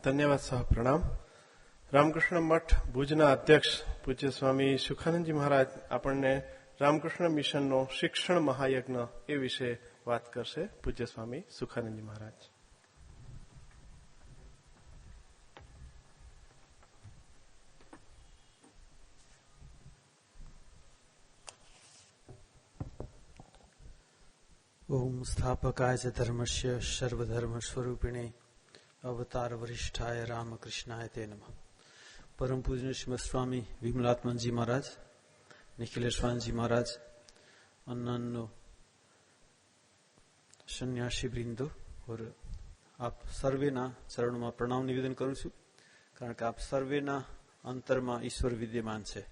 ધન્યવાદ સાહેબ, પ્રણામ. રામકૃષ્ણ મઠ ભુજના અધ્યક્ષ પૂજ્ય સ્વામી સુખાનંદજી મહારાજ આપણને રામકૃષ્ણ મિશનનો શિક્ષણ મહાયજ્ઞ એ વિશે વાત કરશે. પૂજ્ય સ્વામી સુખાનંદજી મહારાજ. ઓમ સ્થાપકાય ચ ધર્મસ્ય સર્વધર્મ સ્વરૂપિણે અવતાર વરિષ્ઠાય રામકૃષ્ણાય તે નમઃ. परम पूजनीय श्रीमद स्वामी विमलात्मन जी महाराज, निखिलेश्वर जी महाराज, अन्य सन्यासी वृंदो और आप सर्वेना चरणों में प्रणाम निवेदन करूं छूं, कारण के आप सर्वेना अंतर में ईश्वर विद्यमान है.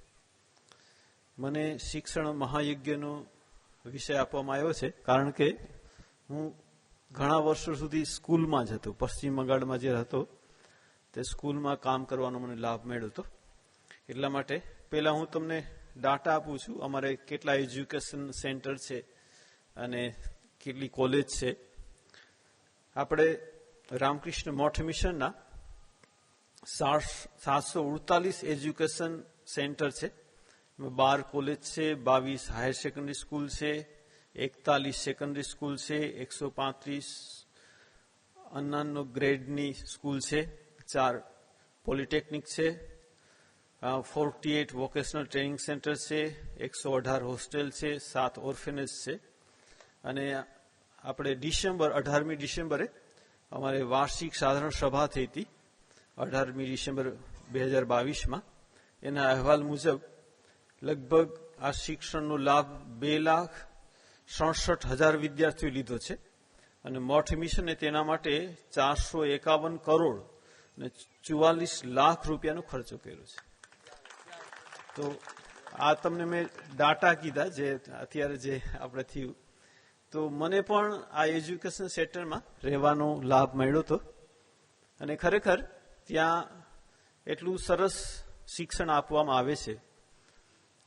मने शिक्षण महायज्ञनो विषय आपवामां आव्यो छे, कारण के हूँ घणा वर्षो सुधी स्कूल में ज हतो. पश्चिम बंगाल में जे हतो ते स्कूल में काम करवानो मने लाभ मळ्यो हतो. એટલા માટે પહેલા હું તમને ડાટા આપું છું. અમારે કેટલા એજ્યુકેશન સેન્ટર છે અને કેટલી કોલેજ છે. આપણે રામકૃષ્ણ મઠ મિશનના 748 એજ્યુકેશન સેન્ટર છે. 12 કોલેજ છે, 22 હાયર સેકન્ડરી સ્કૂલ છે, 41 સેકન્ડરી સ્કૂલ છે, 135 અન્નાનો ગ્રેડની સ્કૂલ છે, 4 પોલિટેકનિક છે, 48 વોકેશનલ ટ્રેનિંગ સેન્ટર છે, 118 હોસ્ટેલ છે, 7 ઓર્ફેનેજ છે. અને આપણે 18મી ડિસેમ્બરે અમારે વાર્ષિક સાધારણ સભા થઈ હતી 18મી ડિસેમ્બર 2022માં. એના અહેવાલ મુજબ લગભગ આ શિક્ષણનો લાભ 2,67,000 વિદ્યાર્થીઓ લીધો છે. અને મઠ મિશને તેના માટે 451 કરોડ અને 44 લાખ રૂપિયાનો ખર્ચો કર્યો છે. તો આ તમને મેં ડાટા કીધા જે અત્યારે જે આપણે થયું. તો મને પણ આ એજ્યુકેશન સેક્ટરમાં રહેવાનો લાભ મળ્યો હતો અને ખરેખર ત્યાં એટલું સરસ શિક્ષણ આપવામાં આવે છે.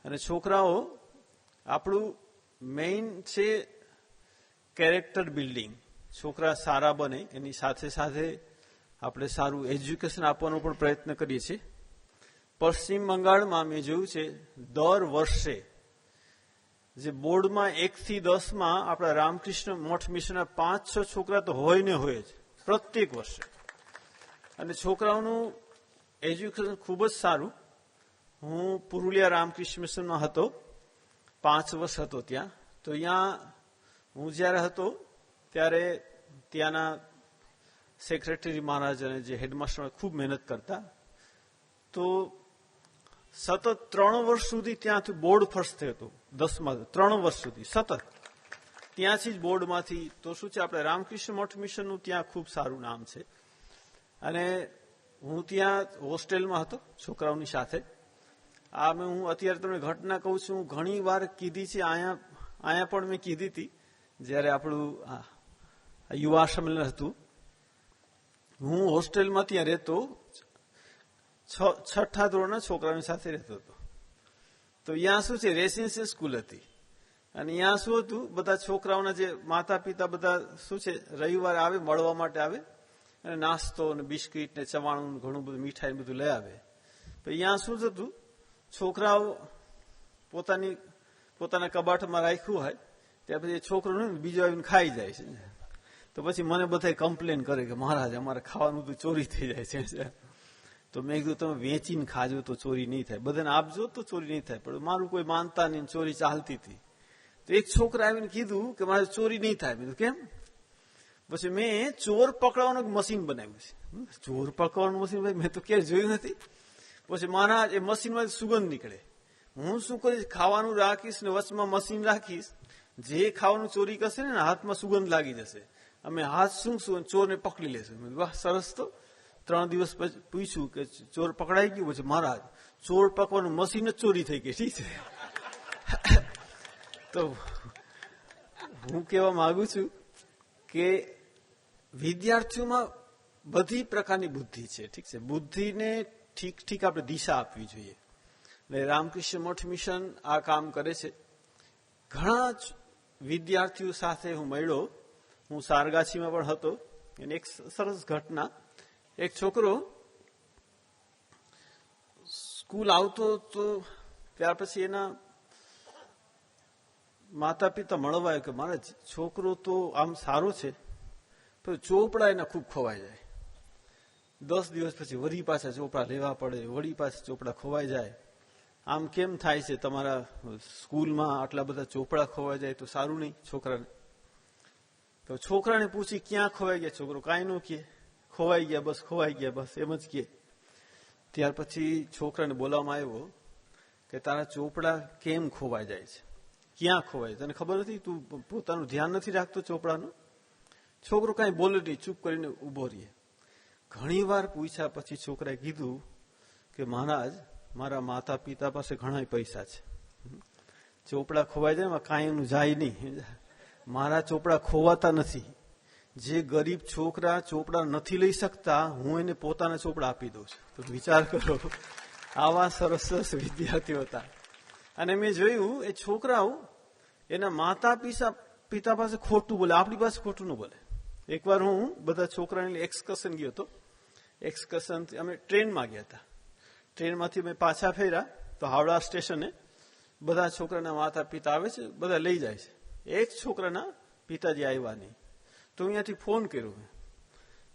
અને છોકરાઓ આપણું મેઇન છે કેરેક્ટર બિલ્ડિંગ. છોકરા સારા બને એની સાથે સાથે આપણે સારું એજ્યુકેશન આપવાનો પણ પ્રયત્ન કરીએ છીએ. પશ્ચિમ બંગાળમાં મેં જોયું છે દર વર્ષે જે બોર્ડમાં 1 થી 10માં આપણા રામકૃષ્ણ મઠ મિશનના 5-6 છોકરા તો હોય ને હોય જ પ્રત્યેક વર્ષે. અને છોકરાઓનું એજ્યુકેશન ખૂબ જ સારું. હું પુરુલિયા રામકૃષ્ણ મિશનમાં હતો, 5 વર્ષ હતો ત્યાં. તો અહીંયા હું જ્યારે હતો ત્યારે ત્યાંના સેક્રેટરી મહારાજ અને જે હેડમાસ્ટર ખૂબ મહેનત કરતા. તો સતત 3 વર્ષ સુધી ત્યાંથી બોર્ડ ફર્સ્ટ થયું હતું. 10માં 3 વર્ષ સુધી સતત ત્યાંથી જ બોર્ડમાંથી. તો શું છે આપણે રામકૃષ્ણ મઠ મિશનનું ત્યાં ખૂબ સારું નામ છે. અને હું ત્યાં હોસ્ટેલમાં હતો છોકરાઓની સાથે. આ હું અત્યારે તમને ઘટના કહું છું, હું ઘણી વાર કીધી છે. અહીંયા પણ મેં કીધી હતી જ્યારે આપણું યુવા સંમેલન હતું. હું હોસ્ટેલમાં ત્યાં રહેતો, 6ઠ્ઠા ધોરણના છોકરાઓની સાથે રહેતો હતો. તો અહીંયા શું છે રેસિડેન્શિયલ સ્કૂલ હતી. અને અહીંયા શું હતું બધા છોકરાઓના જે માતા પિતા બધા શું છે રવિવારે આવે મળવા માટે આવે અને નાસ્તો અને બિસ્કીટ ને ચવાણું ઘણું બધું મીઠાઈ બધું લઈ આવે. અહીંયા શું થતું છોકરાઓ પોતાના કબાટમાં રાખ્યું હોય ત્યાં પછી છોકરો બીજો આવીને ખાઈ જાય છે. તો પછી મને બધા કમ્પ્લેન કરે કે મહારાજ અમારે ખાવાનું બધું ચોરી થઈ જાય છે. તો મેં કીધું તમે વેચીને ખાજો તો ચોરી નહીં થાય, બધાને આપજો તો ચોરી નહીં થાય. પણ મારું કોઈ માનતા નહીં, ચોરી ચાલતી હતી. તો એક છોકરા આવીને કીધું કે મારે ચોરી નહીં થાય. મેં કેમ? પછી મેં ચોર પકડવાનું મશીન બનાવ્યું છે. ચોર પકડવાનું મશીન મેં તો ક્યાંય જોયું નથી. પછી મહારાજ એ મશીનમાં સુગંધ નીકળે. હું શું કરીશ, ખાવાનું રાખીશ ને વચમાં મશીન રાખીશ. જે ખાવાનું ચોરી કરશે ને હાથમાં સુગંધ લાગી જશે. અમે હાથ શું ચોરને પકડી લેશું. વાહ સરસ. તો 3 દિવસ પછી પૂછ્યું કે ચોર પકડાઈ ગયું? પછી મહારાજ ચોર પકડવાનું મશીન જ ચોરી થઈ ગઈ. ઠીક છે. તો હું કહેવા માંગુ છું કે વિદ્યાર્થીઓમાં બધી પ્રકારની બુદ્ધિ છે. ઠીક છે. બુદ્ધિને ઠીક આપણે દિશા આપવી જોઈએ. એટલે રામકૃષ્ણ મઠ મિશન આ કામ કરે છે. ઘણા જ વિદ્યાર્થીઓ સાથે હું મળ્યો. હું સારગાછીમાં પણ હતો. એની એક સરસ ઘટના, એક છોકરો સ્કૂલ આવતો તો ત્યાર પછી એના માતા પિતા મળવા આવ્યો કે મારા છોકરો તો આમ સારો છે, પણ ચોપડા એના ખૂબ ખોવાઈ જાય. 10 દિવસ પછી વળી પાછા ચોપડા લેવા પડે, વળી પાછા ચોપડા ખોવાઈ જાય. આમ કેમ થાય છે? તમારા સ્કૂલમાં આટલા બધા ચોપડા ખોવાઈ જાય તો સારું નહીં છોકરાને. તો છોકરાને પૂછી ક્યાં ખોવાઈ ગયા? છોકરો કાંઈ ન કહે, ખોવાઈ ગયા બસ, ખોવાઈ ગયા બસ, એમ જ કહે. ત્યાર પછી છોકરાને બોલાવવામાં આવ્યો કે તારા ચોપડા કેમ ખોવાઈ જાય છે, ક્યાં ખોવાય? તને ખબર નથી? તું પોતાનું ધ્યાન નથી રાખતો ચોપડાનું? છોકરો કાંઈ બોલે નહીં, ચૂપ કરીને ઉભો રહીએ. ઘણી વાર પૂછ્યા પછી છોકરાએ કીધું કે મહારાજ, મારા માતા પિતા પાસે ઘણા પૈસા છે, ચોપડા ખોવાઈ જાય એમાં કાંઈ એનું જાય નહીં. મારા ચોપડા ખોવાતા નથી. જે ગરીબ છોકરા ચોપડા નથી લઈ શકતા, હું એને પોતાના ચોપડા આપી દઉં છું. તો વિચાર કરો, આવા સરસ સરસ વિદ્યાર્થીઓ હતા. અને મેં જોયું એ છોકરાઓ એના માતા પિતા પાસે ખોટું બોલે, આપણી પાસે ખોટું ન બોલે. એકવાર હું બધા છોકરાને એક્સકર્શન ગયો હતો. એક્સકર્શન અમે ટ્રેનમાં ગયા હતા. ટ્રેનમાંથી અમે પાછા ફેર્યા તો હાવડા સ્ટેશને બધા છોકરાના માતા પિતા આવે છે, બધા લઈ જાય છે. એક છોકરાના પિતાજી આવ્યા નહીં. તો અહીંયાથી ફોન કર્યો.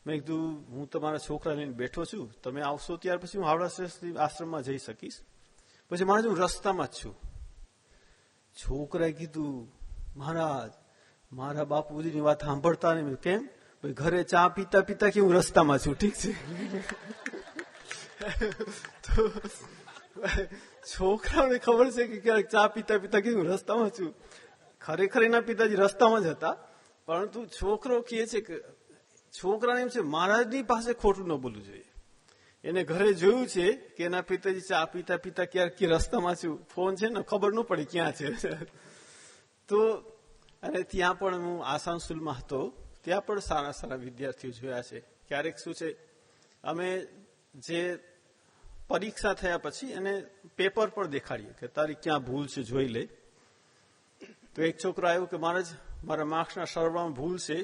મેં કીધું હું તમારા છોકરા લઈને બેઠો છું, તમે આવશો ત્યાર પછી હું હાવડા સ્ટેશનથી આશ્રમમાં જઈ શકીશ. પછી મારે હું રસ્તામાં જ છું. છોકરાએ કીધું મહારાજ, મારા બાપુજીની વાત સાંભળતા નહીં. કેમ? ભાઈ ઘરે ચા પીતા પીતા કે હું રસ્તામાં છું. ઠીક છે. તો છોકરાઓને ખબર છે કે ક્યારેક ચા પીતા પીતા કે હું રસ્તામાં છું. ખરેખર એના પિતાજી રસ્તામાં જ હતા, પરંતુ છોકરો કહે છે કે છોકરાને એમ છે મહારાજની પાસે ખોટું ન બોલવું જોઈએ. એને ઘરે જોયું છે કે એના પિતાજી ચા પીતા પીતા ક્યારેક રસ્તામાં છું, ફોન છે ને ખબર ન પડી ક્યાં છે. તો અને ત્યાં પણ હું આસાનસોલમાં હતો, ત્યાં પણ સારા સારા વિદ્યાર્થીઓ જોયા છે. ક્યારેક શું છે, અમે જે પરીક્ષા થયા પછી એને પેપર પણ દેખાડીએ કે તારી ક્યાં ભૂલ છે જોઈ લે. તો એક છોકરો આવ્યો કે મહારાજ, મારા માર્ક્સના સરવાળામાં ભૂલ છે,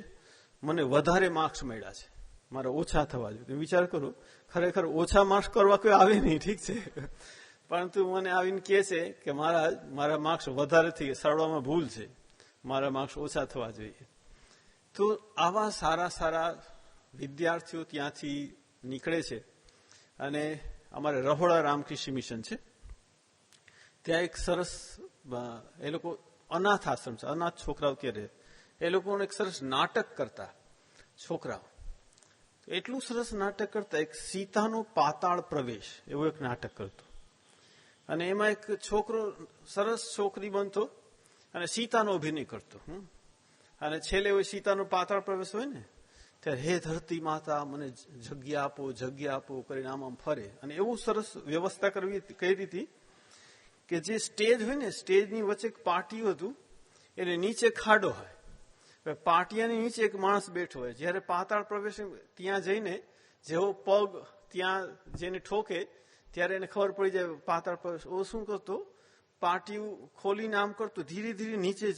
મને વધારે માર્ક્સ મળ્યા છે, મારે ઓછા થવા જોઈએ. વિચાર કરો, ખરેખર ઓછા માર્ક્સ કરવા કોઈ આવે નહીં, ઠીક છે, પરંતુ મને આવીને કહે છે કે મહારાજ, મારા માર્ક્સ વધારે થઈ ગયા, સરવાળામાં ભૂલ છે, મારા માર્ક્સ ઓછા થવા જોઈએ. તો આવા સારા સારા વિદ્યાર્થીઓ ત્યાંથી નીકળે છે. અને અમારે રહોડા રામકૃષ્ણ મિશન છે, ત્યાં એક સરસ, એ લોકો અનાથ આશ્રમ છે, અનાથ છોકરાઓ કે રહે, એ લોકોને એક સરસ નાટક કરતા છોકરાઓ. એટલું સરસ નાટક કરતા, એક સીતાનો પાતાળ પ્રવેશ એવું એક નાટક કરતું. અને એમાં એક છોકરો સરસ છોકરી બનતો અને સીતાનો અભિનય કરતો. અને છેલ્લે સીતાનો પાતાળ પ્રવેશ હોય ને ત્યારે હે ધરતી માતા મને જગ્યા આપો, જગ્યા આપો કરીને આમ ફરે. અને એવું સરસ વ્યવસ્થા કરી હતી કે જે સ્ટેજ હોય ને, સ્ટેજની વચ્ચે એક પાટિયું હતું, એને નીચે ખાડો હોય, પાટિયાની નીચે એક માણસ બેઠો હોય. જયારે પાતાળ પ્રવેશ ત્યાં જઈને જેવો પગ ત્યાં જેને ઠોકે ત્યારે એને ખબર પડી જાય પાતાળ પ્રવેશ. ઓ શું કરતો, પાટિયું ખોલીને આમ કરતો, ધીરે ધીરે નીચે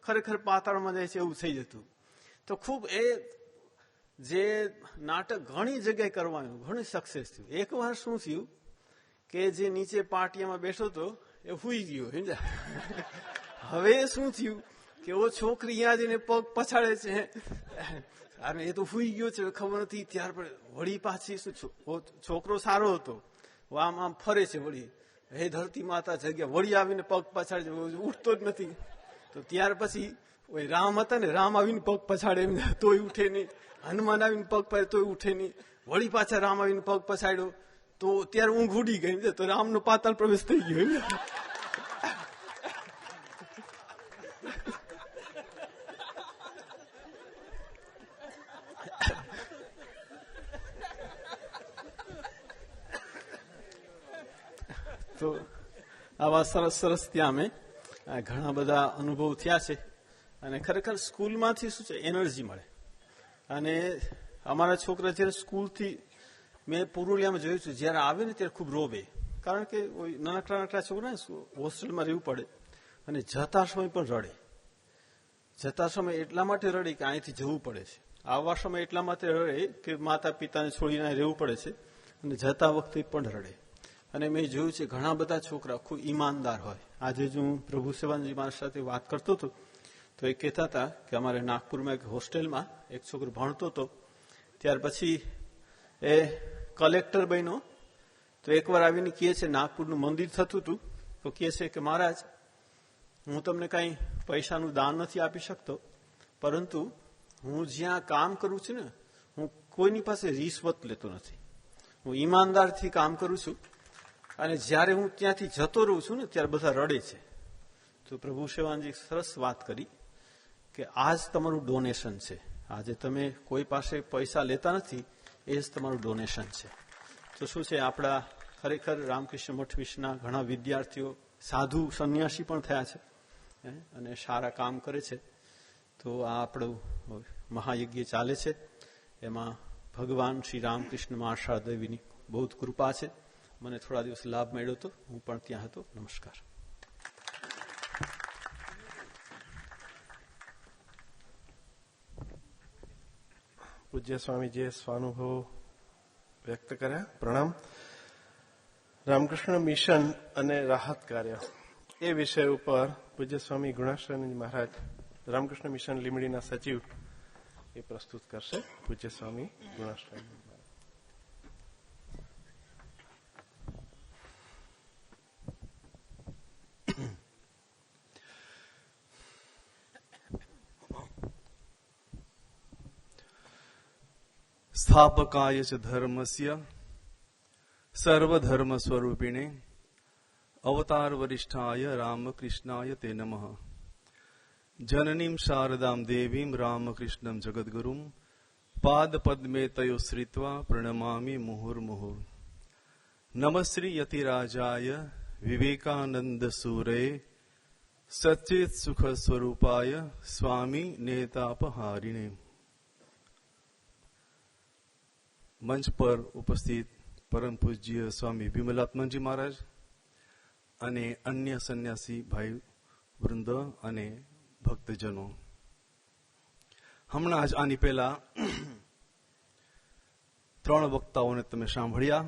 ખરેખર પાતાળમાં જાય છે એવું થઈ જતું. તો ખૂબ એ જે નાટક ઘણી જગ્યાએ કરવાનું, ઘણું સક્સેસ થયું. એક વાર શું થયું કે જે નીચે પાટિયામાં બેઠો હતો એ હુઈ ગયો. હવે શું થયું કે ઓ છોકરી અહીંયા જઈને પગ પછાડે છે અને એ તો હુઈ ગયો છે, ખબર નથી. ત્યાર પર વળી પાછી શું, છોકરો સારો હતો, આમ આમ ફરે છે, વળી હે ધરતી માતા જગ્યા, વળી આવીને પગ પછાડે છે, ઉઠતો જ નથી. તો ત્યાર પછી રામ હતા ને, રામ આવીને પગ પછાડે તોય ઉઠે નહીં, હનુમાન આવીને પગ પછાડે તોય ઉઠે નહીં, વળી પાછા રામ આવીને પગ પછાડ્યો તો ત્યારે ઊંઘ ઉડી ગઈ, તો રામનો પાતાળ પ્રવેશ થઈ ગયો. તો આવા સરસ સરસ ત્યાં અમે ઘણા બધા અનુભવ થયા છે. અને ખરેખર સ્કૂલમાંથી શું છે, એનર્જી મળે. અને અમારા છોકરા જયારે સ્કૂલથી, મેં પુરુલિયામાં જોયું છું, જયારે આવે ને ત્યારે ખૂબ રોવે, કારણ કે નાનકડા નાનકડા છોકરા હોસ્ટેલમાં રહેવું પડે અને જતા સમય પણ રડે. જતા સમય એટલા માટે રડે કે અહીંથી જવું પડે છે. આવવા સમય એટલા માટે રડે કે માતા પિતાને છોડીને રહેવું પડે છે અને જતા વખતે પણ રડે. અને મેં જોયું છે ઘણા બધા છોકરા ખૂબ ઈમાનદાર હોય. આજે જો હું પ્રભુ સેવાનજી મારી સાથે વાત કરતો હતો તો એ કહેતા હતા કે અમારે નાગપુરમાં એક હોસ્ટેલમાં એક છોકરો ભણતો હતો. ત્યાર પછી એ કલેક્ટર બન્યો. તો એકવાર આવીને કહે છે, નાગપુરનું મંદિર થતું હતું તો કહે છે કે મહારાજ, હું તમને કાંઈ પૈસાનું દાન નથી આપી શકતો, પરંતુ હું જ્યાં કામ કરું છું ને, હું કોઈની પાસે રિશ્વત લેતો નથી. હું ઈમાનદારથી કામ કરું છું અને જ્યારે હું ત્યાંથી જતો રહું છું ને ત્યારે બધા રડે છે. તો પ્રભુ સેવાનજી સરસ વાત કરી કે આ જ તમારું ડોનેશન છે. આજે તમે કોઈ પાસે પૈસા લેતા નથી, એ જ તમારું ડોનેશન છે. તો શું છે, આપણા ખરેખર રામકૃષ્ણ મઠ વિશેના ઘણા વિદ્યાર્થીઓ સાધુ સંન્યાસી પણ થયા છે અને સારા કામ કરે છે. તો આ આપણું મહાયજ્ઞ ચાલે છે. એમાં ભગવાન શ્રી રામકૃષ્ણ મહાશાળ દેવીની બહુ જ કૃપા છે. મને થોડા દિવસ લાભ મળ્યો હતો, હું પણ ત્યાં હતો. નમસ્કાર. પૂજ્ય સ્વામીજીએ સ્વાનુભવ વ્યક્ત કર્યા. પ્રણામ. રામકૃષ્ણ મિશન અને રાહત કાર્ય એ વિષય ઉપર પૂજ્ય સ્વામી ગુણાશ્રયનંદ મહારાજ, રામકૃષ્ણ મિશન લીમડીના સચિવ, એ પ્રસ્તુત કરશે. પૂજ્ય સ્વામી ગુણાશ્રયનંદ મહારાજ. સ્થાપકાય ચ ધર્મસ્ય સર્વધર્મ સ્વરૂપિણે અવતાર વરિષ્ઠાય રામકૃષ્ણાય તે નમઃ. જનનીમ શારદામ દેવીમ રામકૃષ્ણમ જગદ્ગુરુમ પાદ પદ્મે તયો શ્રિત્વા પ્રણમામિ મુહુર્મુહુર. નમશ્રી યતિરાજાય વિવેકાનંદ સૂરે સચ્ચિત સુખ સ્વરૂપાય સ્વામી નેતાપહારિણે. મંચ પર ઉપસ્થિત પરમ પૂજ્ય સ્વામી વિમલાત્મનજી મહારાજ અને અન્ય સંન્યાસી ભાઈ વૃંદ અને ભક્તજનો, હમણાં જ આની પહેલા 3 વક્તાઓને તમે સાંભળ્યા.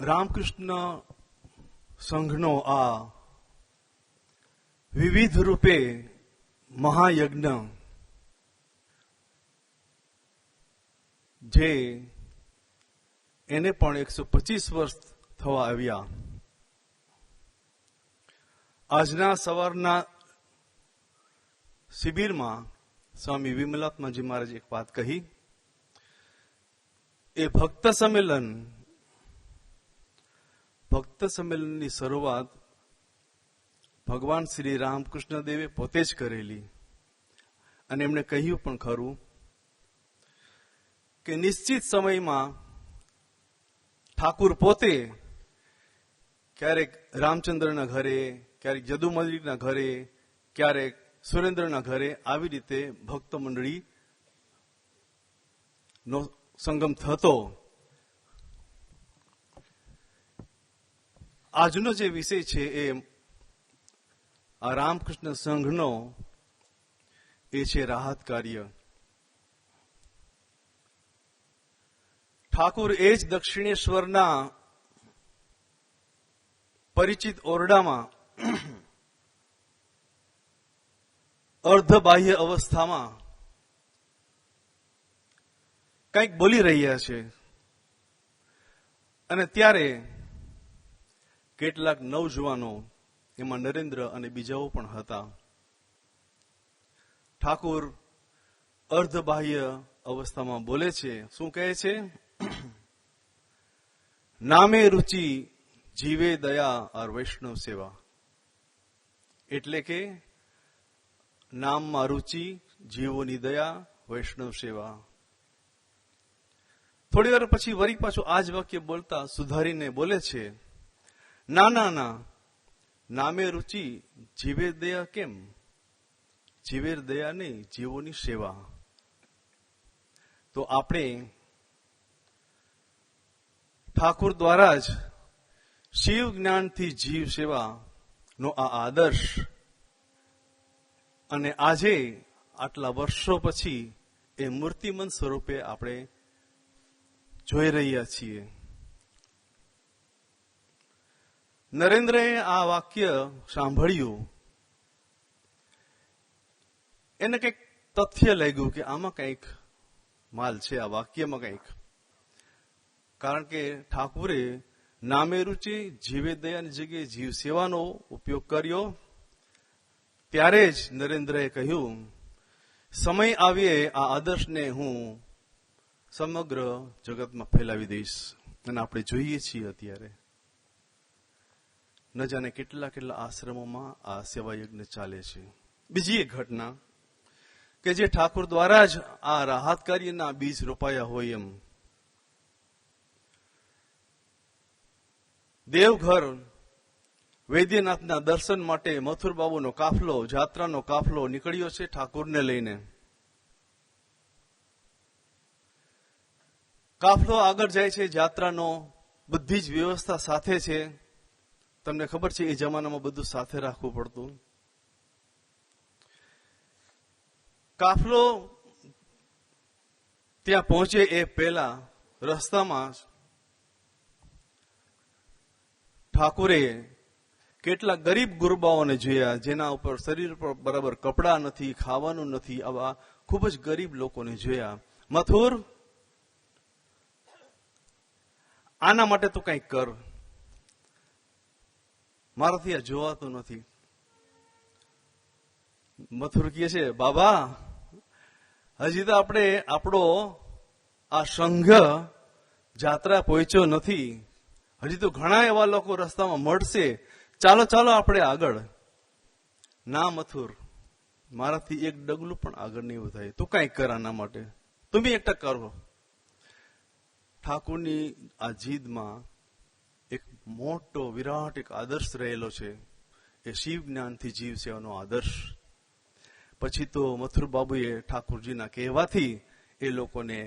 રામકૃષ્ણ સંઘનો આ વિવિધ રૂપે મહાયજ્ઞ, જે એને પણ 125 વર્ષ થવા આવ્યા. આજના સવારના શિબિરમાં સ્વામી વિમલાત્માજી મહારાજ એક વાત કહી. એ ભક્ત સંમેલનની શરૂઆત ભગવાન શ્રી રામકૃષ્ણ દેવે પોતે જ કરેલી. અને એમણે કહ્યું પણ ખરું કે નિશ્ચિત સમયમાં ઠાકુર પોતે ક્યારેક રામચંદ્રના ઘરે, ક્યારેક જદુમલિકના ઘરે, ક્યારેક સુરેન્દ્રના ઘરે આવી રીતે ભક્ત મંડળી નો સંગમ થતો. આજનો જે વિષય છે એ આ રામકૃષ્ણ સંઘનો એ છે રાહત કાર્ય. ઠાકુર એ જ દક્ષિણેશ્વરના પરિચિત ઓરડામાં અર્ધબાહ્ય અવસ્થામાં કંઈક બોલી રહ્યા છે. અને ત્યારે કેટલાક નવજુવાનો, એમાં નરેન્દ્ર અને બીજાઓ પણ હતા, ઠાકુર અર્ધબાહ્ય અવસ્થામાં બોલે છે. શું કહે છે? નામે રુચિ જીવે દયા और વૈષ્ણવ સેવા. એટલે કે નામમાં રુચિ, જીવોની દયા, વૈષ્ણવ સેવા. થોડી વાર પછી વળી પાછું આ જ વાક્ય બોલતા સુધારીને બોલે છે, ના ના ના, નામે રુચિ જીવે દયા. કેમ? જીવે દયા નહીં, જીવોની સેવા. તો આપણે ઠાકુર દ્વારા જ શિવ જ્ઞાનથી જીવ સેવા નો આ આદર્શ અને આજે આટલા વર્ષો પછી એ મૂર્તિમંત સ્વરૂપે આપણે જોઈ રહ્યા છીએ. નરેન્દ્રએ આ વાક્ય સાંભળ્યું, એને કંઈક તથ્ય લાગ્યું કે આમાં કંઈક માલ છે, આ વાક્યમાં કંઈક. કારણ કે ઠાકુરે નામે રુચિ જીવે દયાની જગ્યાએ જીવ સેવાનો ઉપયોગ કર્યો. ત્યારે જ નરેન્દ્રએ કહ્યું, સમય આવીએ આ આદર્શને હું સમગ્ર જગતમાં ફેલાવી દઈશ. અને આપણે જોઈએ છીએ અત્યારે ન જાણે કેટલા કેટલા આશ્રમોમાં આ સેવા યજ્ઞ ચાલે છે. બીજી એક ઘટના કે જે ઠાકુર દ્વારા જ આ રાહત કાર્યના બીજ રોપાયા હોય એમ, દેવઘર વૈદ્યનાથના દર્શન માટે મથુર બાબુનો કાફલો, જાત્રાનો કાફલો નીકળ્યો છે ઠાકુરને લઈને. કાફલો આગળ જાય છે, જાત્રાનો બધી જ વ્યવસ્થા સાથે છે. તમને ખબર છે એ જમાનામાં બધું સાથે રાખવું પડતું. કાફલો ત્યાં પહોંચે એ પહેલા રસ્તામાં ઠાકુરે કેટલા ગરીબ ગુરબાઓને જોયા, જેના ઉપર શરીર પર બરાબર કપડા નથી, ખાવાનું નથી. આવા ખૂબ જ ગરીબ લોકોને જોયા. મથુર, આના માટે તું કંઈક કર, મારાથી આ જોવાતું નથી. મથુર કહે છે, બાબા હજી તો આપણે આપણો આ સંઘ જાત્રા પહોંચ્યો નથી, હજી તો ઘણા એવા લોકો રસ્તામાં મળશે, ચાલો ચાલો આપણે આગળ. ના મથુર, મારાથી એક ડગલું પણ આગળ નહીં વધાય, તું કંઈક કર આના માટે, તમે એકટા કરો. ઠાકુરની આ જીદમાં એક મોટો વિરાટ એક આદર્શ રહેલો છે, એ શિવ જ્ઞાનથી જીવ સેવાનો આદર્શ. પછી તો મથુર બાબુએ ઠાકુરજીના કહેવાથી એ લોકોને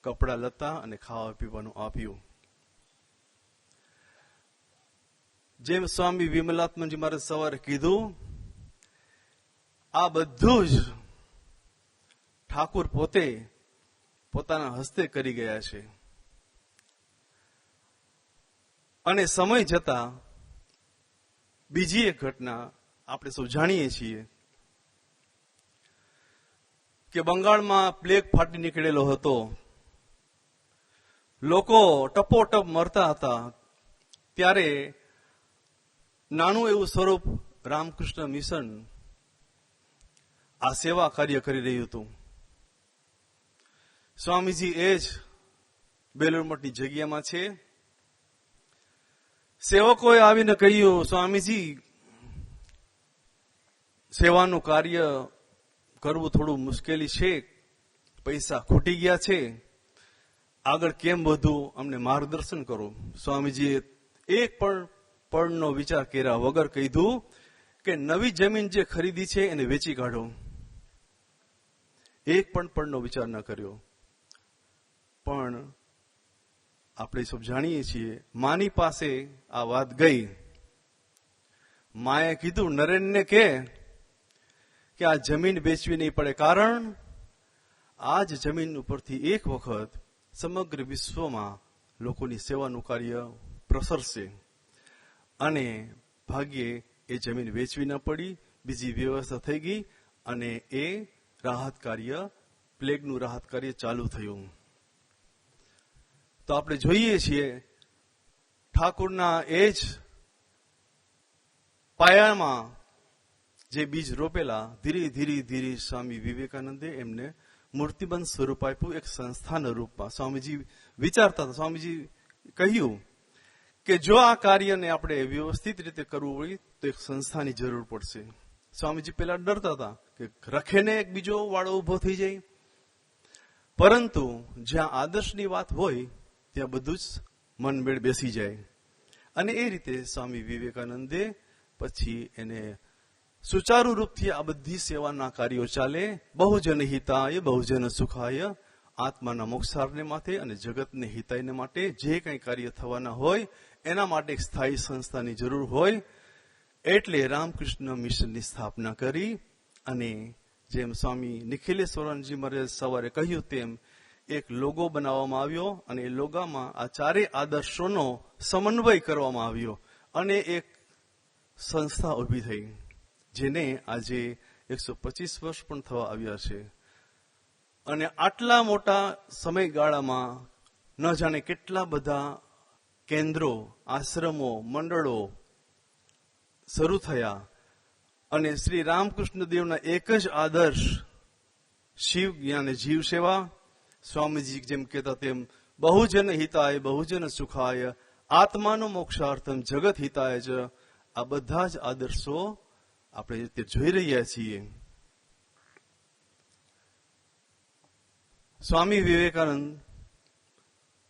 કપડા લતા અને ખાવા પીવાનું આપ્યું. જેમ સ્વામી વિમલાત્મજી મારે સવારે કીધું, આ બધું જ ઠાકુર પોતે પોતાના હસ્તે કરી ગયા છે. અને સમય જતા બીજી એક ઘટના આપણે સૌ જાણીએ છીએ કે બંગાળમાં પ્લેગ ફાટી નીકળેલો હતો, લોકો ટપોટપ મરતા હતા. ત્યારે નાનું એવું સ્વરૂપ રામકૃષ્ણ મિશન આ સેવા કાર્ય કરી રહ્યું હતું. સ્વામીજી એ જ બેલુર મઠની જગ્યામાં છે. સેવકોએ આવીને કહ્યું, સ્વામીજી સેવાનું કાર્ય કરવું થોડું મુશ્કેલી છે, પૈસા ખૂટી ગયા છે, આગળ કેમ વધવું, અમને માર્ગદર્શન કરો. સ્વામીજીએ એક પણ પળનો વિચાર કર્યા વગર કીધું કે નવી જમીન જે ખરીદી છે એને વેચી કાઢો. એક પણ પળનો વિચાર ન કર્યો. પણ આપણે સૌ જાણીએ છીએ, માની પાસે આ વાત ગઈ. માએ કીધું નરેનને કે આ જમીન વેચવી નહીં પડે, કારણ આ જ જમીન ઉપરથી એક વખત સમગ્ર વિશ્વમાં લોકોની સેવાનું કાર્ય પ્રસરશે. અને ભાગ્યે એ જમીન વેચવી ન પડી, બીજી વ્યવસ્થા થઈ ગઈ અને એ રાહત કાર્ય, પ્લેગનું રાહત કાર્ય ચાલુ થયું. તો આપણે જોઈએ છીએ ઠાકુરના એ જ પાયામાં જે બીજ રોપેલા, ધીરે ધીરે ધીરે સ્વામી વિવેકાનંદે એમને મૂર્તિબંધ સ્વરૂપ આપ્યું, એક સંસ્થાના રૂપમાં. સ્વામીજી વિચારતા હતા, સ્વામીજી કહ્યું કે જો આ કાર્યને આપણે વ્યવસ્થિત રીતે કરવું હોય તો એક સંસ્થાની જરૂર પડશે. સ્વામીજી પેલા ડરતા હતા કે રખેને એક બીજો વાળો ઉભો થઈ જાય, પરંતુ જ્યાં આદર્શની વાત હોય ત્યાં બધું જ મનમેળ બેસી જાય. અને એ રીતે સ્વામી વિવેકાનંદે પછી એને સુચારુ રૂપથી આ બધી સેવાના કાર્યો ચાલે. બહુજન હિતાય બહુજન સુખાય, આત્માના મોક્ષાર્થને માટે અને જગતને હિતાયને માટે જે કંઈ કાર્ય થવાના હોય એના માટે એક સ્થાયી સંસ્થાની જરૂર હોય. એટલે રામકૃષ્ણ મિશનની સ્થાપના કરી અને જેમ સ્વામી નિખિલેશ્વરજી મહારાજ સવારે કહ્યું તેમ એક લોગો બનાવવામાં આવ્યો અને એ લોગામાં આ ચારેય આદર્શોનો સમન્વય કરવામાં આવ્યો અને એક સંસ્થા ઉભી થઈ, જેને આજે 125 વર્ષ પણ થવા આવ્યા છે. અને આટલા મોટા સમયગાળામાં ન જાણે કેટલા બધા કેન્દ્રો, આશ્રમો, મંડળો શરૂ થયા અને શ્રી રામકૃષ્ણ દેવના એક જ આદર્શ શિવ જ્ઞાન જીવ સેવા. સ્વામીજી જેમ કહેતા તેમ બહુજન હિતાય બહુજન સુખાય આત્માનો મોક્ષાર્થમ જગત હિતાય જ. આ બધા જ આદર્શો આપણે તે જોઈ રહ્યા છીએ. સ્વામી વિવેકાનંદ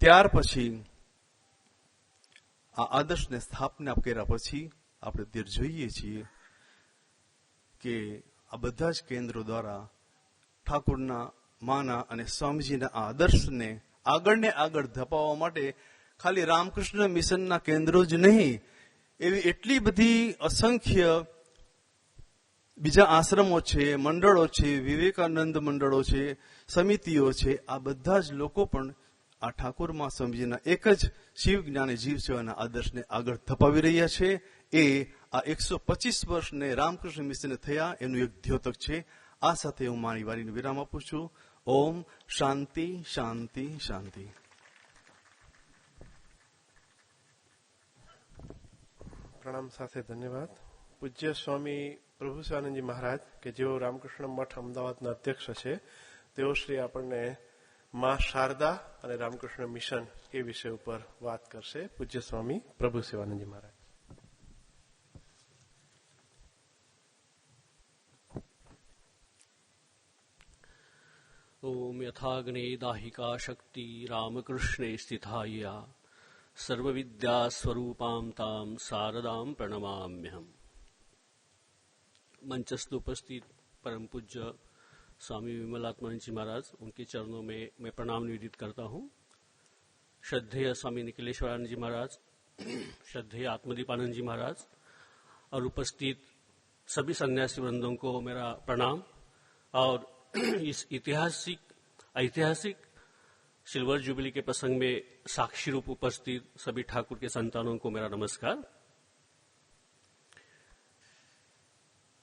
ત્યાર પછી આ આદર્શને સ્થાપના કર્યા પછી આપણે તે જોઈએ છીએ કે આ બધા જ કેન્દ્રો દ્વારા ઠાકોરના માના અને સ્વામીજીના આ આદર્શને આગળ ધપાવવા માટે ખાલી રામકૃષ્ણ મિશનના કેન્દ્રો જ નહીં, એવી એટલી બધી અસંખ્ય બીજા આશ્રમો છે, મંડળો છે, વિવેકાનંદ મંડળો છે, સમિતિઓ છે. આ બધા જ લોકો પણ આ ઠાકોરમાં સ્વામીજીના એક જ શિવ જ્ઞાને જીવ સેવાના આદર્શને આગળ ધપાવી રહ્યા છે. એ આ 125 વર્ષને રામકૃષ્ણ મિશને થયા એનું એક દ્યોતક છે. આ સાથે હું મારી વારીને વિરામ આપું છું. ઓમ શાંતિ શાંતિ શાંતિ. પ્રણામ સાથે ધન્યવાદ. પૂજ્ય સ્વામી પ્રભુ શિવાનંદજી મહારાજ કે જેઓ રામકૃષ્ણ મઠ અમદાવાદના અધ્યક્ષ છે, તેઓ શ્રી આપણને માં શારદા અને રામકૃષ્ણ મિશન એ વિષય ઉપર વાત કરશે. પૂજ્ય સ્વામી પ્રભુ શિવાનંદજી મહારાજ. ओम यथाग्ने दाहिका शक्ति रामकृष्णे स्थिताया सर्वविद्या स्वरूपां ताम शारदां प्रणमाम्यहम्. मंचस्थ उपस्थित परम पूज्य स्वामी विमलात्मानंद जी महाराज, उनके चरणों में मैं प्रणाम निवेदित करता हूँ. श्रद्धेय स्वामी निखिलेश्वरानंद जी महाराज, श्रद्धेय आत्मदीपानंद जी महाराज और उपस्थित सभी सन्यासी वृंदों को मेरा प्रणाम. और इस ऐतिहासिक सिल्वर जुबली के प्रसंग में साक्षी रूप उपस्थित सभी ठाकुर के संतानों को मेरा नमस्कार.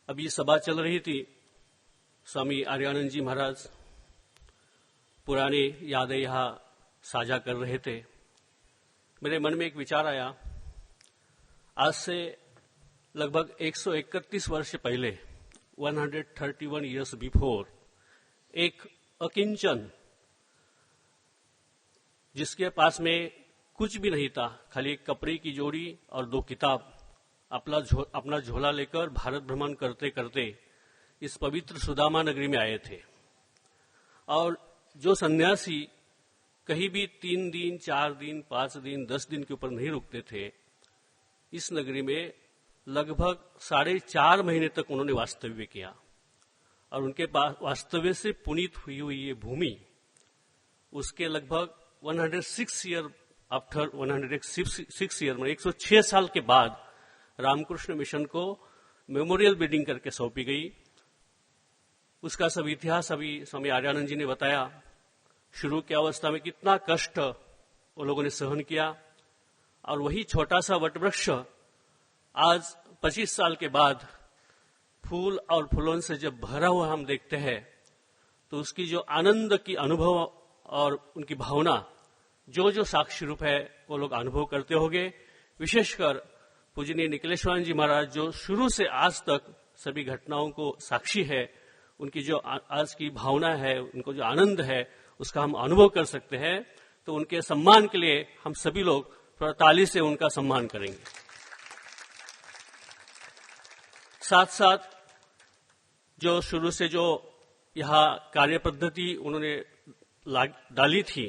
अभी सभा चल रही थी, स्वामी आर्यानंद जी महाराज पुरानी यादें यहाँ साझा कर रहे थे. मेरे मन में एक विचार आया. आज से लगभग 131 वर्ष पहले, 131 years बिफोर, एक अकिंचन जिसके पास में कुछ भी नहीं था, खाली एक कपड़े की जोड़ी और 2 किताब, अपना झोला लेकर भारत भ्रमण करते करते इस पवित्र सुदामा नगरी में आए थे. और जो सन्यासी कहीं भी 3 दिन, 4 दिन, 5 दिन, 10 दिन के ऊपर नहीं रुकते थे, इस नगरी में लगभग 4.5 महीने तक उन्होंने वास्तव्य किया. और उनके वास्तव्य से पुनीत हुई ये भूमि, उसके लगभग 106 ईयर आफ्टर 106 ईयर में 106 साल के बाद रामकृष्ण मिशन को मेमोरियल बिल्डिंग करके सौंपी गई. उसका सब इतिहास अभी स्वामी आर्यानंद जी ने बताया. शुरू की अवस्था में कितना कष्ट वो लोगों ने सहन किया, और वही छोटा सा वटवृक्ष आज 25 साल के बाद फूल और फूलों से जब भरा हुआ हम देखते हैं, तो उसकी जो आनंद की अनुभव और उनकी भावना, जो साक्षी रूप है, वो लोग अनुभव करते होंगे. विशेषकर पूजनीय निखिलेश्वरानंद जी महाराज, जो शुरू से आज तक सभी घटनाओं को साक्षी है, उनकी जो आज की भावना है, उनको जो आनंद है, उसका हम अनुभव कर सकते हैं. तो उनके सम्मान के लिए हम सभी लोग थोड़ा ताली से उनका सम्मान करेंगे. साथ साथ जो शुरू से जो यहाँ कार्य पद्धति उन्होंने डाली थी,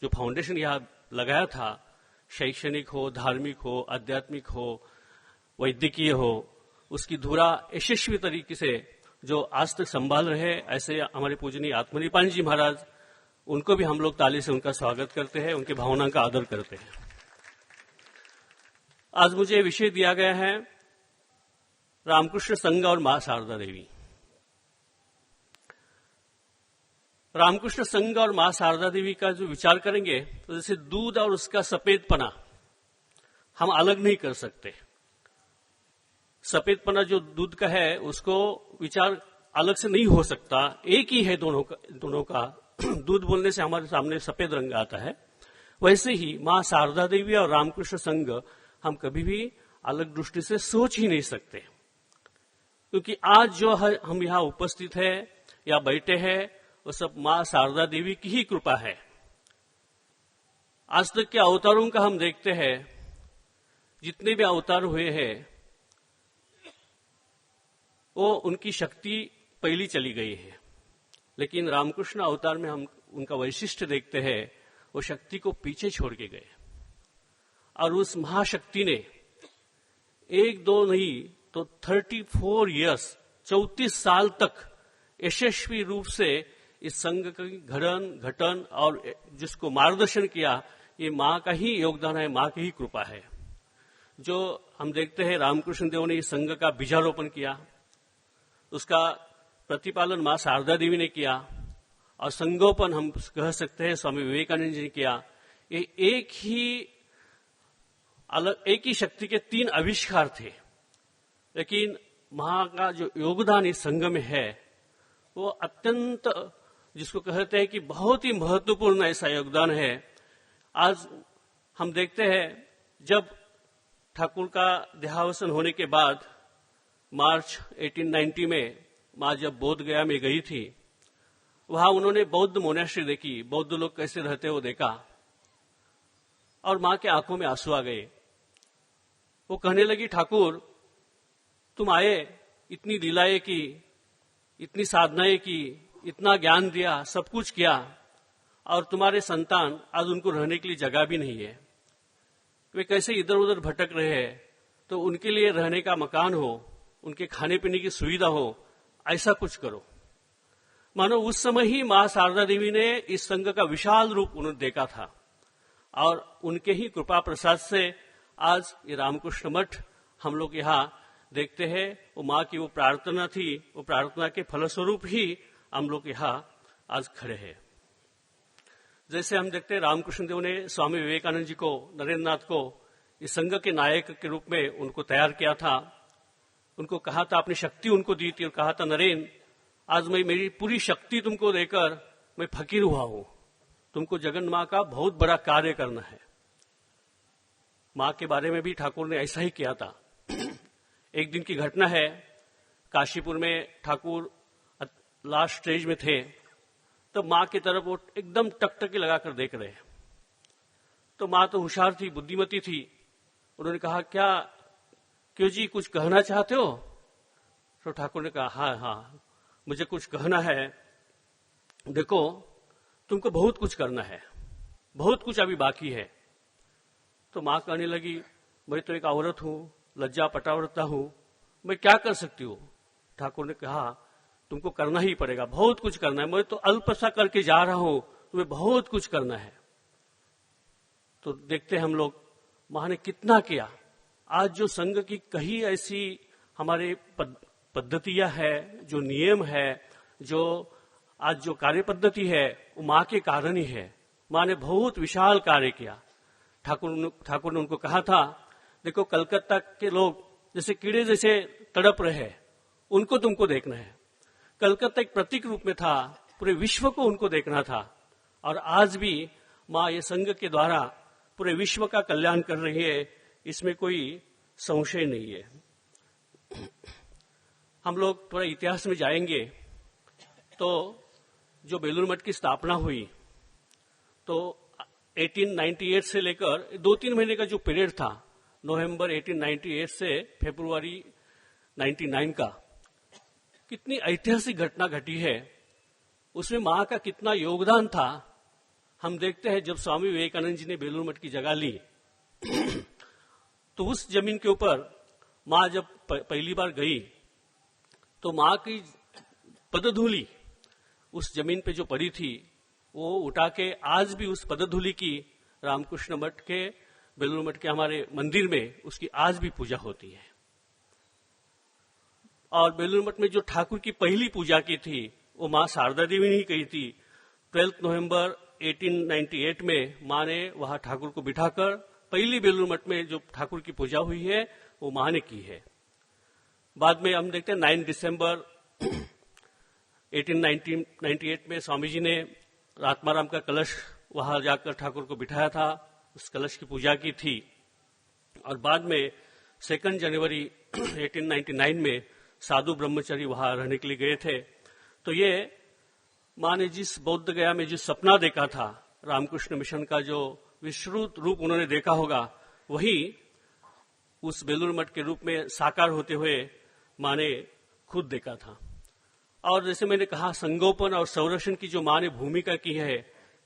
जो फाउंडेशन यहाँ लगाया था, शैक्षणिक हो, धार्मिक हो, आध्यात्मिक हो, वैद्यकीय हो, उसकी धुरा यशस्वी तरीके से जो आज तक संभाल रहे, ऐसे हमारे पूजनीय आत्मदीपानंद जी महाराज, उनको भी हम लोग ताली से उनका स्वागत करते हैं, उनकी भावना का आदर करते हैं. आज मुझे विषय दिया गया है रामकृष्ण संघ और मां शारदा देवी. रामकृष्ण संघ और मां शारदा देवी का जो विचार करेंगे तो जैसे दूध और उसका सफेदपना हम अलग नहीं कर सकते। सफेदपना जो दूध का है उसको विचार अलग से नहीं हो सकता, एक ही है दोनों का। दूध बोलने से हमारे सामने सफेद रंग आता है। वैसे ही मां शारदा देवी और रामकृष्ण संघ हम कभी भी अलग दृष्टि से सोच ही नहीं सकते, क्योंकि आज जो हम यहाँ उपस्थित है या बैठे हैं वो सब मां शारदा देवी की ही कृपा है। आज तक के अवतारों का हम देखते हैं, जितने भी अवतार हुए हैं वो उनकी शक्ति पहली चली गई है, लेकिन रामकृष्ण अवतार में हम उनका वैशिष्ट्य देखते हैं, वो शक्ति को पीछे छोड़ के गए और उस महाशक्ति ने एक दो नहीं तो 34 इयर्स 34 साल तक यशस्वी रूप से इस संघ की घटन और जिसको मार्गदर्शन किया, ये मां का ही योगदान है, मां की ही कृपा है। जो हम देखते हैं रामकृष्ण देव ने इस संघ का बीजारोपण किया, उसका प्रतिपालन मां शारदा देवी ने किया और संगोपन हम कह सकते हैं स्वामी विवेकानंद जी ने किया। ये एक ही शक्ति के 3 आविष्कार थे, लेकिन मां का जो योगदान इस संघ में है वो अत्यंत, जिसको कहते हैं कि बहुत ही महत्वपूर्ण ऐसा योगदान है। आज हम देखते हैं जब ठाकुर का देहावसान होने के बाद मार्च 1890 में मां जब बोध गया में गई थी, वहां उन्होंने बौद्ध मोनेस्ट्री देखी, बौद्ध लोग कैसे रहते वो देखा और मां के आंखों में आंसू आ गए। वो कहने लगी, ठाकुर तुम आए, इतनी लीलाएं की, इतनी साधनाएं की, इतना ज्ञान दिया, सब कुछ किया, और तुम्हारे संतान आज उनको रहने के लिए जगह भी नहीं है, वे कैसे इधर उधर भटक रहे हैं, तो उनके लिए रहने का मकान हो, उनके खाने पीने की सुविधा हो, ऐसा कुछ करो। मानो उस समय ही मां शारदा देवी ने इस संघ का विशाल रूप उन्होंने देखा था और उनके ही कृपा प्रसाद से आज ये रामकृष्ण मठ हम लोग यहाँ देखते हैं। वो मां की वो प्रार्थना थी, वो प्रार्थना के फलस्वरूप ही हम लोग यहाँ आज खड़े हैं। जैसे हम देखते हैं रामकृष्ण देव ने स्वामी विवेकानंद जी को, नरेंद्र नाथ को इस संघ के नायक के रूप में उनको तैयार किया था। उनको कहा था, अपनी शक्ति उनको दी थी और कहा था, नरेंद्र आज मैं मेरी पूरी शक्ति तुमको देकर मैं फकीर हुआ हूं, तुमको जगन मां का बहुत बड़ा कार्य करना है। मां के बारे में भी ठाकुर ने ऐसा ही किया था। एक दिन की घटना है, काशीपुर में ठाकुर लास्ट स्टेज में थे, तो मां की तरफ वो एकदम टकटकी लगाकर देख रहे। तो मां तो होशियार थी, बुद्धिमती थी। उन्होंने कहा, क्या क्यों जी कुछ कहना चाहते हो? तो ठाकुर ने कहा, हाँ हाँ मुझे कुछ कहना है। देखो तुमको बहुत कुछ करना है, बहुत कुछ अभी बाकी है। तो मां कहने लगी, मैं तो एक औरत हूं, लज्जा पटावरता हूं, मैं क्या कर सकती हूं? ठाकुर ने कहा, तुमको करना ही पड़ेगा, बहुत कुछ करना है, मैं तो अल्प सा करके जा रहा हूं, तुम्हें बहुत कुछ करना है। तो देखते हैं हम लोग मां ने कितना किया। आज जो संघ की कई ऐसी हमारे पद्धतियां है, जो नियम है, जो आज जो कार्य पद्धति है, वो मां के कारण ही है। मां ने बहुत विशाल कार्य किया। ठाकुर ने उनको कहा था, देखो कलकत्ता के लोग जैसे कीड़े जैसे तड़प रहे हैं, उनको तुमको देखना है। कलकत्ता एक प्रतीक रूप में था, पूरे विश्व को उनको देखना था। और आज भी मां ये संघ के द्वारा पूरे विश्व का कल्याण कर रही है, इसमें कोई संशय नहीं है। हम लोग थोड़ा इतिहास में जाएंगे तो जो बेलूर मठ की स्थापना हुई, तो 1898 से लेकर 2-3 महीने का जो पीरियड था, नवंबर 1898 से फरवरी 99 का, कितनी ऐतिहासिक घटना घटी है। उसमें मां का कितना योगदान था हम देखते हैं। जब स्वामी विवेकानंद जी ने बेलूर मठ की जगह ली तो उस जमीन के ऊपर मां जब पहली बार गई तो मां की पदधूलि उस जमीन पे जो पड़ी थी वो उठा के आज भी उस पदधूलि की रामकृष्ण मठ के, बेलूर मठ के हमारे मंदिर में उसकी आज भी पूजा होती है। और बेलूर मठ में जो ठाकुर की पहली पूजा की थी वो मां शारदा देवी ने ही कही थी। 12 नवंबर 1898 में माँ ने वहां ठाकुर को बिठाकर पहली बेलूर मठ में जो ठाकुर की पूजा हुई है वो माँ ने की है। बाद में हम देखते हैं 9 दिसंबर 1898 में स्वामी जी ने आत्माराम का कलश वहां जाकर ठाकुर को बिठाया था, उस कलश की पूजा की थी। और बाद में 2 जनवरी 1899 में साधु ब्रह्मचारी वहां रहने के लिए गए थे। तो ये माँ ने जिस बौद्ध गया में जिस सपना देखा था, रामकृष्ण मिशन का जो विश्रुत रूप उन्होंने देखा होगा, वही उस बेलूर मठ के रूप में साकार होते हुए माँ ने खुद देखा था। और जैसे मैंने कहा, संगोपन और संरक्षण की जो माँ ने भूमिका की है,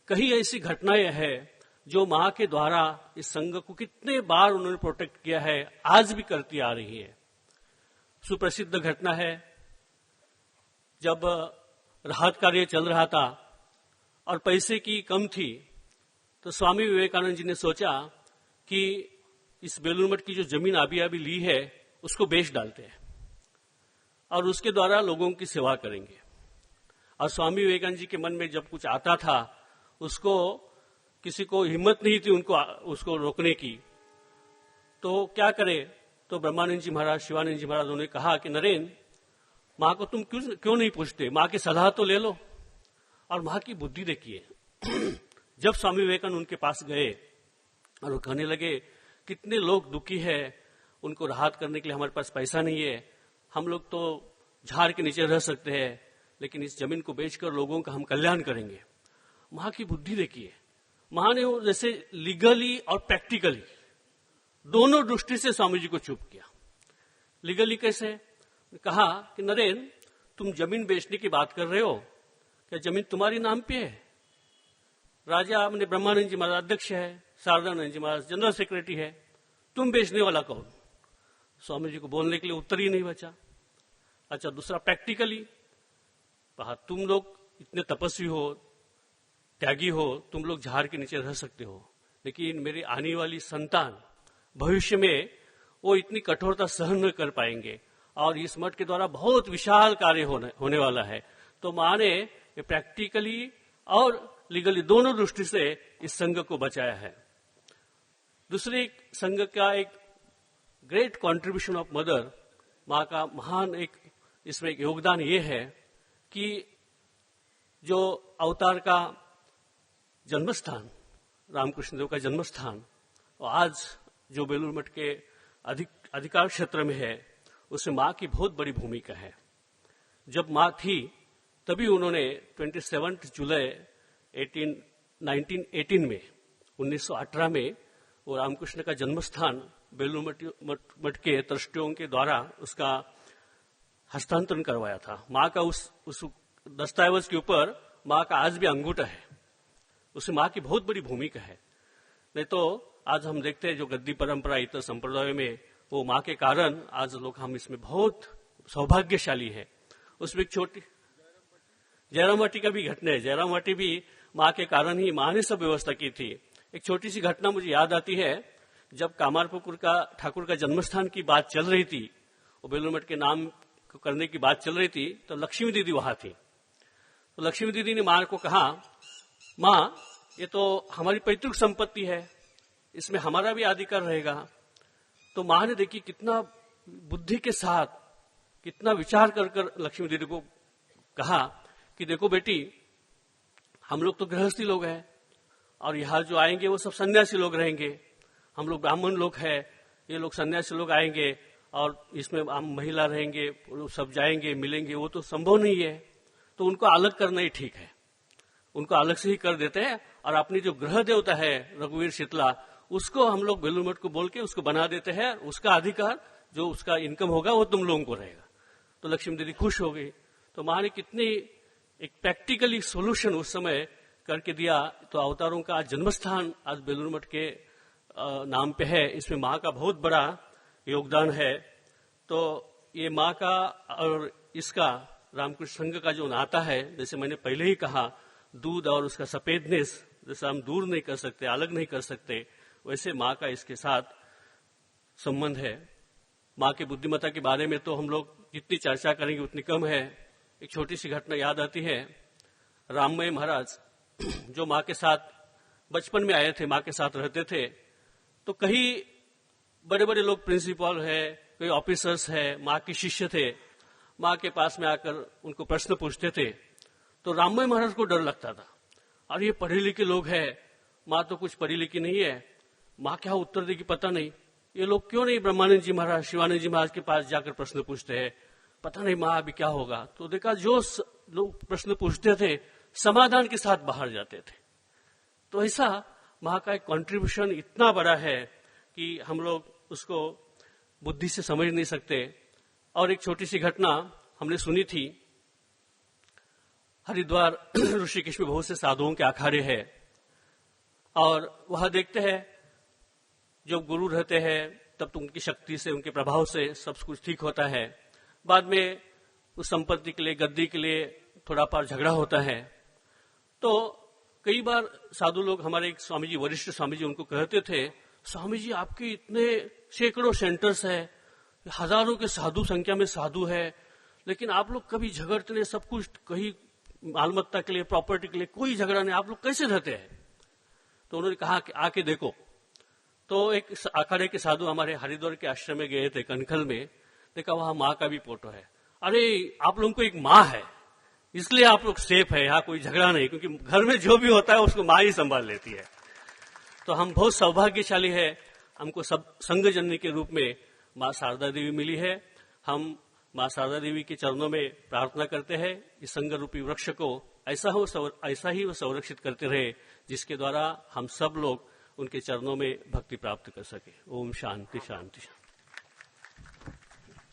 कई ऐसी घटनाएं हैं जो माँ के द्वारा इस संघ को कितने बार उन्होंने प्रोटेक्ट किया है, आज भी करती आ रही है। सुप्रसिद्ध घटना है, जब राहत कार्य चल रहा था और पैसे की कम थी, तो स्वामी विवेकानंद जी ने सोचा कि इस बेलूर मठ की जो जमीन अभी ली है उसको बेच डालते हैं और उसके द्वारा लोगों की सेवा करेंगे। और स्वामी विवेकानंद जी के मन में जब कुछ आता था, उसको किसी को हिम्मत नहीं थी उसको रोकने की, तो क्या करे। तो ब्रह्मानंद जी महाराज, शिवानंद जी महाराज उन्होंने कहा कि नरेंद्र, माँ को तुम क्यों नहीं पूछते, माँ की सलाह तो ले लो और माँ की बुद्धि देखिए। जब स्वामी विवेकानंद उनके पास गए और वो कहने लगे, कितने लोग दुखी है, उनको राहत करने के लिए हमारे पास पैसा नहीं है, हम लोग तो झाड़ के नीचे रह सकते हैं, लेकिन इस जमीन को बेचकर लोगों का हम कल्याण करेंगे। माँ की बुद्धि देखिए। माँ ने जैसे लीगली और प्रैक्टिकली दोनों दृष्टि से स्वामी जी को चुप किया। लीगली कैसे? कहा कि नरेंद्र, तुम जमीन बेचने की बात कर रहे हो, क्या जमीन तुम्हारी नाम पे है? राजा अपने ब्रह्मानंद जी महाराज अध्यक्ष है, शारदानंद जी महाराज जनरल सेक्रेटरी है, तुम बेचने वाला कौन? स्वामी जी को बोलने के लिए उत्तर ही नहीं बचा। अच्छा, दूसरा प्रैक्टिकली कहा, तुम लोग इतने तपस्वी हो, त्यागी हो, तुम लोग झाड़ के नीचे रह सकते हो, लेकिन मेरी आने वाली संतान भविष्य में वो इतनी कठोरता सहन न कर पाएंगे और इस मठ के द्वारा बहुत विशाल कार्य होने वाला है। तो माँ ने प्रैक्टिकली और लीगली दोनों दृष्टि से इस संघ को बचाया है। दूसरे संघ का एक ग्रेट कंट्रीब्यूशन ऑफ मदर, माँ का महान इसमें एक योगदान ये है कि जो अवतार का जन्मस्थान, रामकृष्ण देव का जन्मस्थान, और आज जो बेलूर मठ के अधिकार क्षेत्र में है, उसमें माँ की बहुत बड़ी भूमिका है। जब माँ थी तभी उन्होंने 27 जुलाई 1918 में 1918 में वो रामकृष्ण का जन्मस्थान बेलूर मठ के ट्रस्टियों के द्वारा उसका हस्तांतरण करवाया था। माँ का उस दस्तावेज के ऊपर माँ का आज भी अंगूठा है, उसमें माँ की बहुत बड़ी भूमिका है। नहीं तो आज हम देखते हैं जो गद्दी परंपरा इतर संप्रदाय में, वो माँ के कारण आज लोग हम इसमें बहुत सौभाग्यशाली है। उसमें एक छोटी जयराम वाटी का भी घटना है। जयराम वाटी भी माँ के कारण ही, माँ ने सब व्यवस्था की थी। एक छोटी सी घटना मुझे याद आती है, जब कामारपुकुर का ठाकुर का जन्मस्थान की बात चल रही थी, वो बेलूर मठ के नाम को करने की बात चल रही थी, तो लक्ष्मी दीदी वहां थी। तो लक्ष्मी दीदी ने माँ को कहा, माँ ये तो हमारी पैतृक संपत्ति है, इसमें हमारा भी अधिकार रहेगा। तो माँ ने देखी कितना बुद्धि के साथ, कितना विचार कर लक्ष्मी दीदी को कहा कि देखो बेटी, हम लोग तो गृहस्थी लोग हैं और यहाँ जो आएंगे वो सब सन्यासी लोग रहेंगे, हम लोग ब्राह्मण लोग हैं, ये लोग सन्यासी लोग आएंगे और इसमें हम महिला रहेंगे, सब जाएंगे मिलेंगे, वो तो संभव नहीं है। तो उनको अलग करना ही ठीक है, उनको अलग से ही कर देते हैं और अपनी जो ग्रह देवता है रघुवीर शीतला, उसको हम लोग बेलूर मठ को बोल के उसको बना देते हैं, उसका अधिकार जो उसका इनकम होगा वो तुम लोगों को रहेगा। तो लक्ष्मी दीदी खुश हो गई। तो माँ ने कितनी एक प्रैक्टिकली सोल्यूशन उस समय करके दिया। तो अवतारों का जन्मस्थान आज बेलूर मठ के नाम पे है, इसमें माँ का बहुत बड़ा योगदान है। तो ये माँ का और इसका रामकृष्ण संघ का जो नाता है, जैसे मैंने पहले ही कहा, दूध और उसका सफेदनेस जैसे हम दूर नहीं कर सकते, अलग नहीं कर सकते, वैसे माँ का इसके साथ संबंध है। माँ की बुद्धिमत्ता के बारे में तो हम लोग जितनी चर्चा करेंगे उतनी कम है। एक छोटी सी घटना याद आती है, राममय महाराज जो माँ के साथ बचपन में आए थे, माँ के साथ रहते थे, तो कई बड़े बड़े लोग प्रिंसिपल है, कोई ऑफिसर्स है, माँ के शिष्य थे, माँ के पास में आकर उनको प्रश्न पूछते थे, तो राममय महाराज को डर लगता था। और ये पढ़े लिखे लोग हैं, माँ तो कुछ पढ़ी लिखी नहीं है, माँ क्या उत्तर देगी पता नहीं, ये लोग क्यों नहीं ब्रह्मानंद जी महाराज, शिवानंद जी महाराज के पास जाकर प्रश्न पूछते हैं, पता नहीं माँ अभी क्या होगा। तो देखा जो लोग प्रश्न पूछते थे समाधान के साथ बाहर जाते थे। तो ऐसा माँ का एक कॉन्ट्रीब्यूशन इतना बड़ा है कि हम लोग उसको बुद्धि से समझ नहीं सकते। और एक छोटी सी घटना हमने सुनी थी, हरिद्वार ऋषिकेश में बहुत से साधुओं के अखाड़े हैं, और वहां देखते हैं जब गुरु रहते हैं तब तो उनकी शक्ति से, उनके प्रभाव से सब कुछ ठीक होता है। बाद में उस संपत्ति के लिए, गद्दी के लिए थोड़ा पार झगड़ा होता है। तो कई बार साधु लोग, हमारे एक स्वामी जी, वरिष्ठ स्वामी जी, उनको कहते थे, स्वामी जी आपके इतने सैकड़ों सेंटर्स है, हजारों के साधु संख्या में साधु है, लेकिन आप लोग कभी झगड़ते नहीं, सब कुछ कहीं मालमत्ता के लिए, प्रॉपर्टी के लिए कोई झगड़ा नहीं, आप लोग कैसे रहते हैं? तो उन्होंने कहा कि आके देखो। तो एक अखाड़े के साधु हमारे हरिद्वार के आश्रम में गए थे, कनखल में, देखा वहां माँ का भी फोटो है। अरे आप लोगों को एक माँ है, इसलिए आप लोग सेफ है, यहाँ कोई झगड़ा नहीं, क्योंकि घर में जो भी होता है उसको माँ ही संभाल लेती है। तो हम बहुत सौभाग्यशाली है, हमको सब संग जननी के रूप में माँ शारदा देवी मिली है। हम माँ शारदा देवी के चरणों में प्रार्थना करते हैं, इस संग रूपी वृक्ष को ऐसा ही वो संरक्षित करते रहे, जिसके द्वारा हम सब लोग उनके चरणों में भक्ति प्राप्त कर सके। ओम शांति शांति।